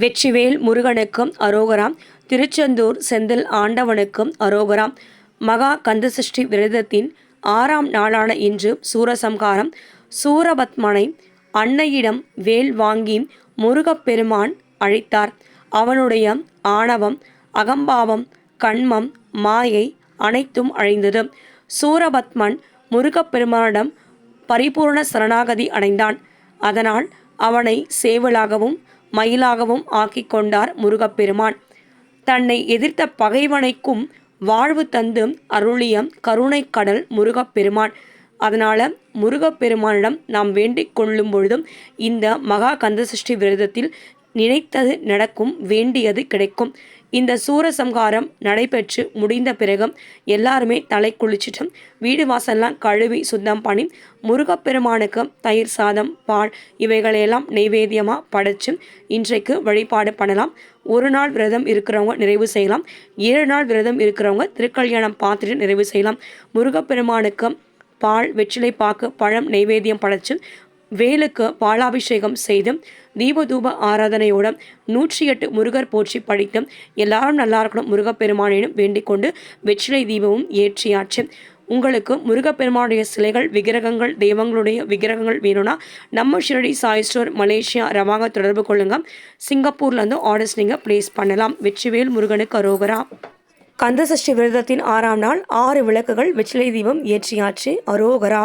வெற்றிவேல் முருகனுக்கும் அரோகராம். திருச்செந்தூர் செந்தில் ஆண்டவனுக்கும் அரோகராம். மகா கந்தசஷ்டி விரதத்தின் 6ஆம் நாளான இன்று சூரசம்ஹாரம். சூரபத்மனை அன்னையிடம் வேல் வாங்கி முருகப்பெருமான் அழித்தார். அவனுடைய ஆணவம், அகம்பாவம், கண்மம், மாயை அனைத்தும் அழிந்தது. சூரபத்மன் முருகப்பெருமானிடம் பரிபூர்ண சரணாகதி அடைந்தான். அதனால் அவனை சேவலாகவும் மயிலாகவும் ஆக்கிக் கொண்டார் முருகப்பெருமான். தன்னை எதிர்த்த பகைவனைக்கும் வாழ்வு தந்து அருளிய கருணை கடல் முருகப்பெருமான். அதனால முருகப்பெருமானிடம் நாம் வேண்டிக் கொள்ளும் பொழுதும் இந்த மகா கந்தசஷ்டி விரதத்தில் நினைத்தது நடக்கும், வேண்டியது கிடைக்கும். இந்த சூரசம்ஹாரம் நடைபெற்று முடிந்த பிறகு எல்லாருமே தலை குளிச்சுட்டு வீடு வாசல்லாம் கழுவி சுத்தம் பண்ணி முருகப்பெருமானுக்கு தயிர் சாதம், பால் இவைகளையெல்லாம் நெய்வேத்தியமாக படைச்சு இன்றைக்கு வழிபாடு பண்ணலாம். ஒரு நாள் விரதம் இருக்கிறவங்க நிறைவு செய்யலாம். 7 நாள் விரதம் இருக்கிறவங்க திருக்கல்யாணம் பார்த்துட்டு நிறைவு செய்யலாம். முருகப்பெருமானுக்கு பால், வெற்றிலை பாக்கு, பழம் நெய்வேத்தியம் படைச்சு வேலுக்கு பாலாபிஷேகம் செய்து தீபதூப ஆராதனையோட 108 முருகர் போற்றி படித்து எல்லாரும் நல்லா இருக்கணும் முருகப்பெருமானிடம் வேண்டிக் கொண்டு வெற்றிலை தீபமும் ஏற்றியாச்சு. உங்களுக்கு முருகப்பெருமானுடைய சிலைகள், விக்கிரகங்கள், தெய்வங்களுடைய விக்கிரகங்கள் வேணும்னா நம்ம ஷிரடி சாய் ஸ்டோர் மலேசியா ரவாங்க தொடர்பு கொள்ளுங்க. சிங்கப்பூர்லேருந்து ஆர்டர்ஸ் நீங்கள் ப்ளேஸ் பண்ணலாம். வெற்றிவேல் முருகனுக்கு அரோகரா. கந்தசஷ்டி விரதத்தின் 6ஆம் நாள் 6 விளக்குகள் வெற்றிலை தீபம் ஏற்றியாச்சு. அரோகரா.